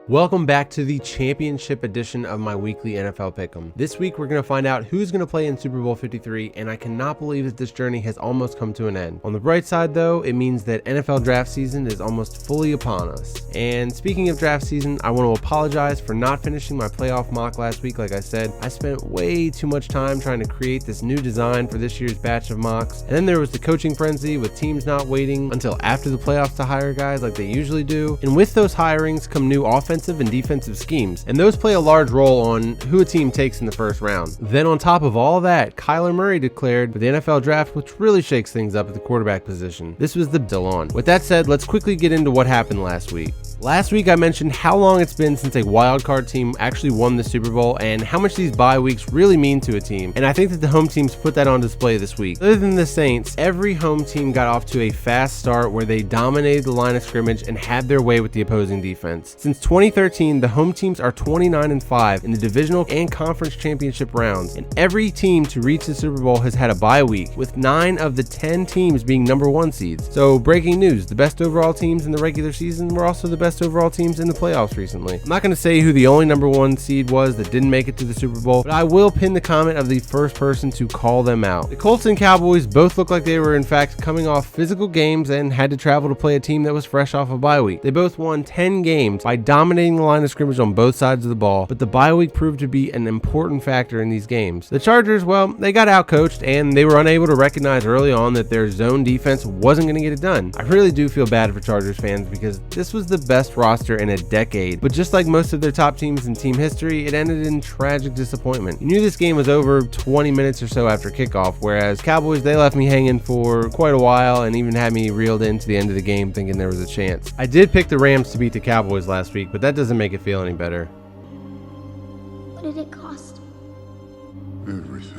Welcome back to the championship edition of my weekly NFL Pick'em. This week we're going to find out who's going to play in Super Bowl 53, and I cannot believe that this journey has almost come to an end. On the bright side though, it means that NFL draft season is almost fully upon us. And speaking of draft season, I want to apologize for not finishing my playoff mock last week. Like I said, I spent way too much time trying to create this new design for this year's batch of mocks. And then there was the coaching frenzy with teams not waiting until after the playoffs to hire guys like they usually do. And with those hirings come new offensive and defensive schemes, and those play a large role on who a team takes in the first round. Then on top of all that, Kyler Murray declared for the NFL draft, which really shakes things up at the quarterback position. This was the still on. With that said, let's quickly get into what happened last week. Last week I mentioned how long it's been since a wildcard team actually won the Super Bowl and how much these bye weeks really mean to a team, and I think that the home teams put that on display this week. Other than the Saints, every home team got off to a fast start where they dominated the line of scrimmage and had their way with the opposing defense. Since 2013, the home teams are 29-5 in the divisional and conference championship rounds, and every team to reach the Super Bowl has had a bye week, with 9 of the 10 teams being number 1 seeds. So breaking news, the best overall teams in the regular season were also the best overall teams in the playoffs recently. I'm not going to say who the only number 1 seed was that didn't make it to the Super Bowl, but I will pin the comment of the first person to call them out. The Colts and Cowboys both looked like they were in fact coming off physical games and had to travel to play a team that was fresh off a bye week. They both won 10 games by dominating the line of scrimmage on both sides of the ball, but the bye week proved to be an important factor in these games. The Chargers, well, they got outcoached and they were unable to recognize early on that their zone defense wasn't going to get it done. I really do feel bad for Chargers fans because this was the best roster in a decade, but just like most of their top teams in team history, it ended in tragic disappointment. You knew this game was over 20 minutes or so after kickoff, whereas Cowboys, they left me hanging for quite a while and even had me reeled into the end of the game thinking there was a chance. I did pick the Rams to beat the Cowboys last week, but that doesn't make it feel any better. What did it cost? Everything.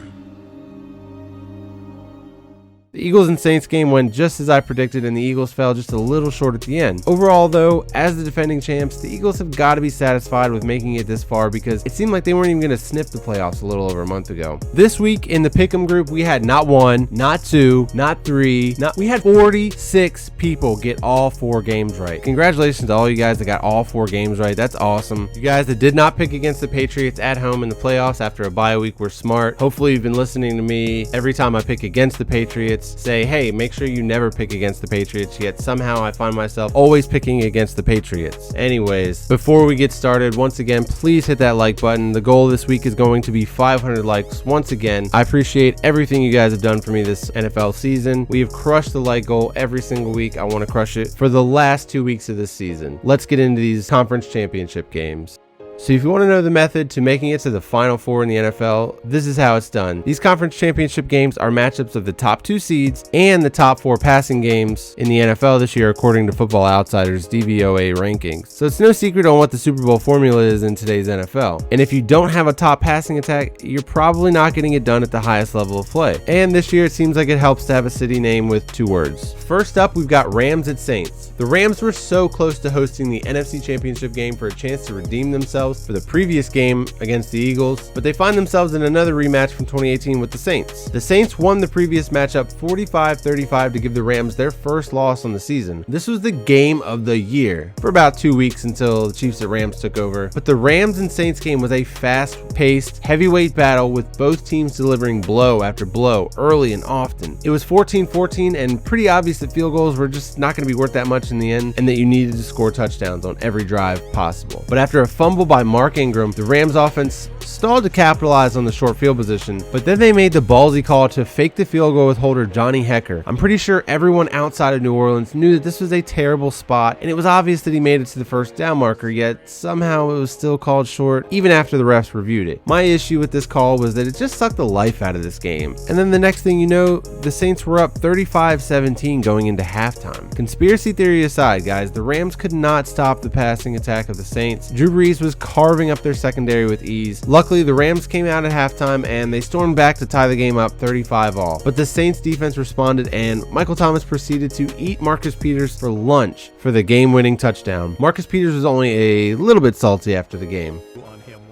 The Eagles and Saints game went just as I predicted, and the Eagles fell just a little short at the end. Overall though, as the defending champs, the Eagles have got to be satisfied with making it this far because it seemed like they weren't even going to sniff the playoffs a little over a month ago. This week in the Pick'em group, we had not 1, not 2, not 3, we had 46 people get all 4 games right. Congratulations to all you guys that got all 4 games right. That's awesome. You guys that did not pick against the Patriots at home in the playoffs after a bye week were smart. Hopefully you've been listening to me every time I pick against the Patriots say, hey, make sure you never pick against the Patriots, yet somehow I find myself always picking against the Patriots. Anyways, before we get started, once again, please hit that like button. The goal this week is going to be 500 likes. Once again, I appreciate everything you guys have done for me this NFL season. We have crushed the like goal every single week. I want to crush it for the last 2 weeks of this season. Let's get into these conference championship games. So if you want to know the method to making it to the Final Four in the NFL, this is how it's done. These conference championship games are matchups of the top 2 seeds and the top 4 passing games in the NFL this year according to Football Outsiders' DVOA rankings. So it's no secret on what the Super Bowl formula is in today's NFL. And if you don't have a top passing attack, you're probably not getting it done at the highest level of play. And this year it seems like it helps to have a city name with 2 words. First up, we've got Rams at Saints. The Rams were so close to hosting the NFC Championship game for a chance to redeem themselves for the previous game against the Eagles, but they find themselves in another rematch from 2018 with the Saints. The Saints won the previous matchup 45-35 to give the Rams their first loss on the season. This was the game of the year for about 2 weeks until the Chiefs at Rams took over, but the Rams and Saints game was a fast-paced, heavyweight battle with both teams delivering blow after blow early and often. It was 14-14 and pretty obvious that field goals were just not going to be worth that much in the end and that you needed to score touchdowns on every drive possible. But after a fumble by Mark Ingram, the Rams offense stalled to capitalize on the short field position, but then they made the ballsy call to fake the field goal with holder Johnny Hecker. I'm pretty sure everyone outside of New Orleans knew that this was a terrible spot, and it was obvious that he made it to the first down marker, yet somehow it was still called short even after the refs reviewed it. My issue with this call was that it just sucked the life out of this game. And then the next thing you know, the Saints were up 35-17 going into halftime. Conspiracy theory aside, guys, the Rams could not stop the passing attack of the Saints. Drew Brees was carving up their secondary with ease. Luckily, the Rams came out at halftime and they stormed back to tie the game up 35-all. But the Saints defense responded and Michael Thomas proceeded to eat Marcus Peters for lunch for the game-winning touchdown. Marcus Peters was only a little bit salty after the game.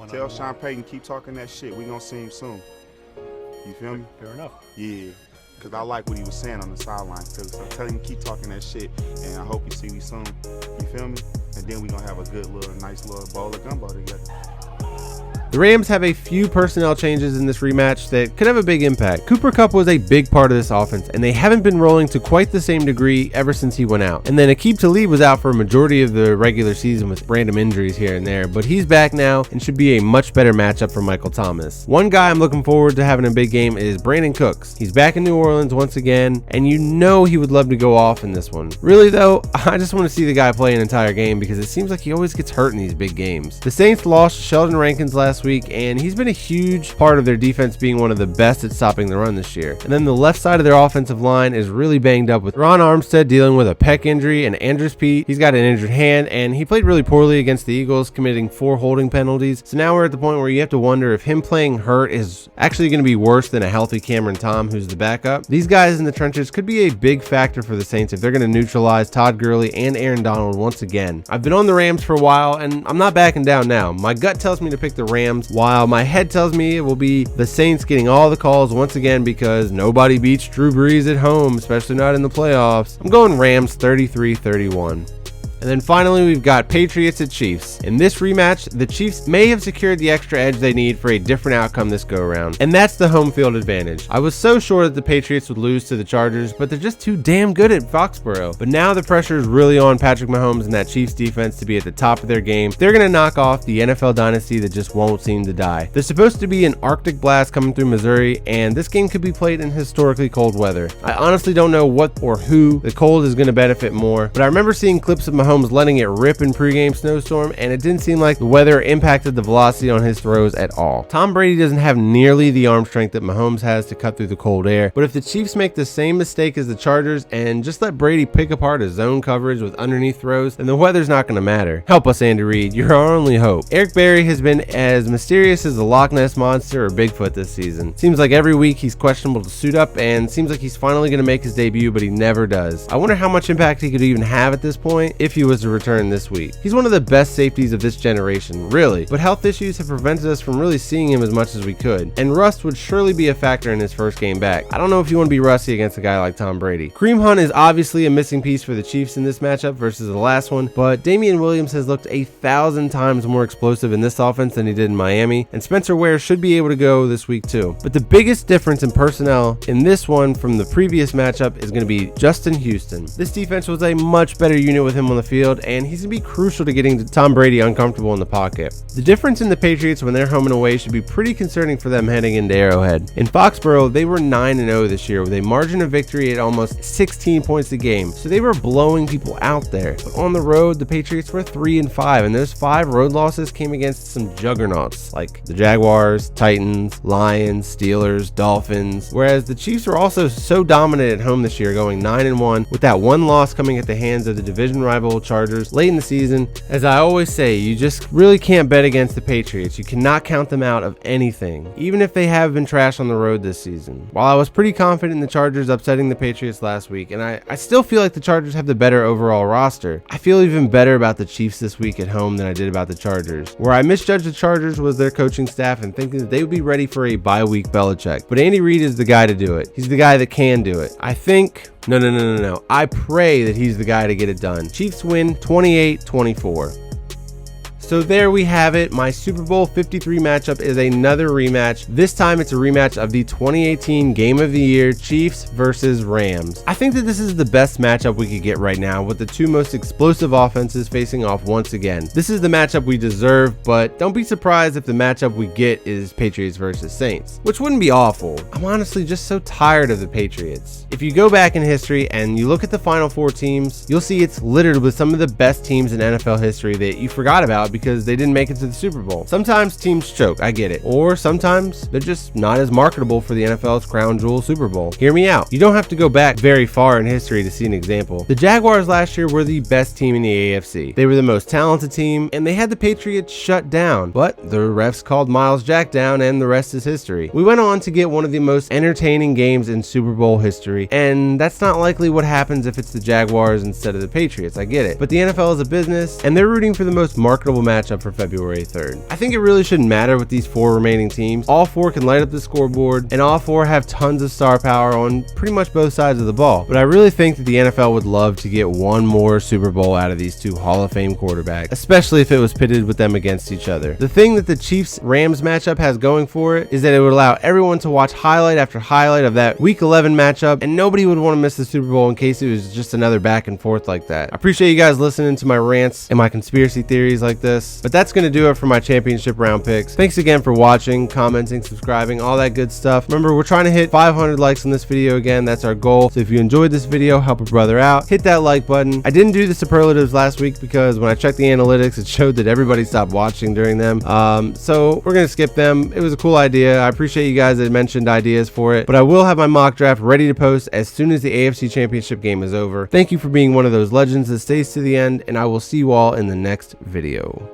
Tell Sean Payton keep talking that shit. We gonna see him soon. You feel me? Fair enough. Yeah. because I like what he was saying on the sideline too. So tell him keep talking that shit, and I hope you see me soon. You feel me? And then we gonna have a good little, nice little bowl of gumbo together. The Rams have a few personnel changes in this rematch that could have a big impact. Cooper Kupp was a big part of this offense, and they haven't been rolling to quite the same degree ever since he went out. And then Aqib Talib was out for a majority of the regular season with random injuries here and there, but he's back now and should be a much better matchup for Michael Thomas. One guy I'm looking forward to having a big game is Brandon Cooks. He's back in New Orleans once again, and you know he would love to go off in this one. Really though, I just want to see the guy play an entire game because it seems like he always gets hurt in these big games. The Saints lost Sheldon Rankins last week, and he's been a huge part of their defense being one of the best at stopping the run this year. And then the left side of their offensive line is really banged up with Ron Armstead dealing with a pec injury and Andrews Pete. He's got an injured hand, and he played really poorly against the Eagles, committing 4 holding penalties. So now we're at the point where you have to wonder if him playing hurt is actually going to be worse than a healthy Cameron Tom, who's the backup. These guys in the trenches could be a big factor for the Saints if they're going to neutralize Todd Gurley and Aaron Donald once again. I've been on the Rams for a while, and I'm not backing down now. My gut tells me to pick the Rams, while my head tells me it will be the Saints getting all the calls once again because nobody beats Drew Brees at home, especially not in the playoffs. I'm going Rams 33-31. And then finally, we've got Patriots at Chiefs. In this rematch, the Chiefs may have secured the extra edge they need for a different outcome this go around, and that's the home field advantage. I was so sure that the Patriots would lose to the Chargers, but they're just too damn good at Foxborough. But now the pressure is really on Patrick Mahomes and that Chiefs defense to be at the top of their game. They're going to knock off the NFL dynasty that just won't seem to die. There's supposed to be an Arctic blast coming through Missouri, and this game could be played in historically cold weather. I honestly don't know what or who the cold is going to benefit more, but I remember seeing clips of Mahomes letting it rip in pregame snowstorm, and it didn't seem like the weather impacted the velocity on his throws at all. Tom Brady doesn't have nearly the arm strength that Mahomes has to cut through the cold air, but if the Chiefs make the same mistake as the Chargers and just let Brady pick apart his zone coverage with underneath throws, then the weather's not going to matter. Help us, Andy Reid. You're our only hope. Eric Berry has been as mysterious as the Loch Ness Monster or Bigfoot this season. Seems like every week he's questionable to suit up, and seems like he's finally going to make his debut, but he never does. I wonder how much impact he could even have at this point if he was to return this week. He's one of the best safeties of this generation, really, but health issues have prevented us from really seeing him as much as we could, and rust would surely be a factor in his first game back. I don't know if you want to be rusty against a guy like Tom Brady. Kareem Hunt is obviously a missing piece for the Chiefs in this matchup versus the last one, but Damian Williams has looked 1,000 times more explosive in this offense than he did in Miami, and Spencer Ware should be able to go this week too. But the biggest difference in personnel in this one from the previous matchup is going to be Justin Houston. This defense was a much better unit with him on the field, and he's going to be crucial to getting Tom Brady uncomfortable in the pocket. The difference in the Patriots when they're home and away should be pretty concerning for them heading into Arrowhead. In Foxborough, they were 9-0 this year with a margin of victory at almost 16 points a game, so they were blowing people out there. But on the road, the Patriots were 3-5, and those 5 road losses came against some juggernauts like the Jaguars, Titans, Lions, Steelers, Dolphins, whereas the Chiefs were also so dominant at home this year, going 9-1, with that one loss coming at the hands of the division rival Chargers late in the season. As I always say, you just really can't bet against the Patriots. You cannot count them out of anything, even if they have been trash on the road this season. While I was pretty confident in the Chargers upsetting the Patriots last week, and I still feel like the Chargers have the better overall roster, I feel even better about the Chiefs this week at home than I did about the Chargers. Where I misjudged the Chargers was their coaching staff and thinking that they would be ready for a bye-week Belichick. But Andy Reid is the guy to do it. He's the guy that can do it. I think... No. I pray that he's the guy to get it done. Chiefs win 28-24. So there we have it. My Super Bowl 53 matchup is another rematch. This time it's a rematch of the 2018 Game of the Year, Chiefs versus Rams. I think that this is the best matchup we could get right now, with the two most explosive offenses facing off once again. This is the matchup we deserve, but don't be surprised if the matchup we get is Patriots versus Saints, which wouldn't be awful. I'm honestly just so tired of the Patriots. If you go back in history and you look at the Final Four teams, you'll see it's littered with some of the best teams in NFL history that you forgot about because they didn't make it to the Super Bowl. Sometimes teams choke, I get it. Or sometimes they're just not as marketable for the NFL's crown jewel Super Bowl. Hear me out. You don't have to go back very far in history to see an example. The Jaguars last year were the best team in the AFC. They were the most talented team, and they had the Patriots shut down. But the refs called Miles Jack down, and the rest is history. We went on to get one of the most entertaining games in Super Bowl history, and that's not likely what happens if it's the Jaguars instead of the Patriots. I get it. But the NFL is a business, and they're rooting for the most marketable matchup for February 3rd. I think it really shouldn't matter with these 4 remaining teams. All 4 can light up the scoreboard, and all 4 have tons of star power on pretty much both sides of the ball. But I really think that the NFL would love to get one more Super Bowl out of these 2 Hall of Fame quarterbacks, especially if it was pitted with them against each other. The thing that the Chiefs-Rams matchup has going for it is that it would allow everyone to watch highlight after highlight of that Week 11 matchup, and nobody would want to miss the Super Bowl in case it was just another back and forth like that. I appreciate you guys listening to my rants and my conspiracy theories like this, but that's going to do it for my championship round picks. Thanks again for watching, commenting, subscribing, all that good stuff. Remember, we're trying to hit 500 likes on this video again. That's our goal. So if you enjoyed this video, help a brother out. Hit that like button. I didn't do the superlatives last week because when I checked the analytics, it showed that everybody stopped watching during them. So we're going to skip them. It was a cool idea. I appreciate you guys that mentioned ideas for it, but I will have my mock draft ready to post as soon as the AFC Championship game is over. Thank you for being one of those legends that stays to the end, and I will see you all in the next video.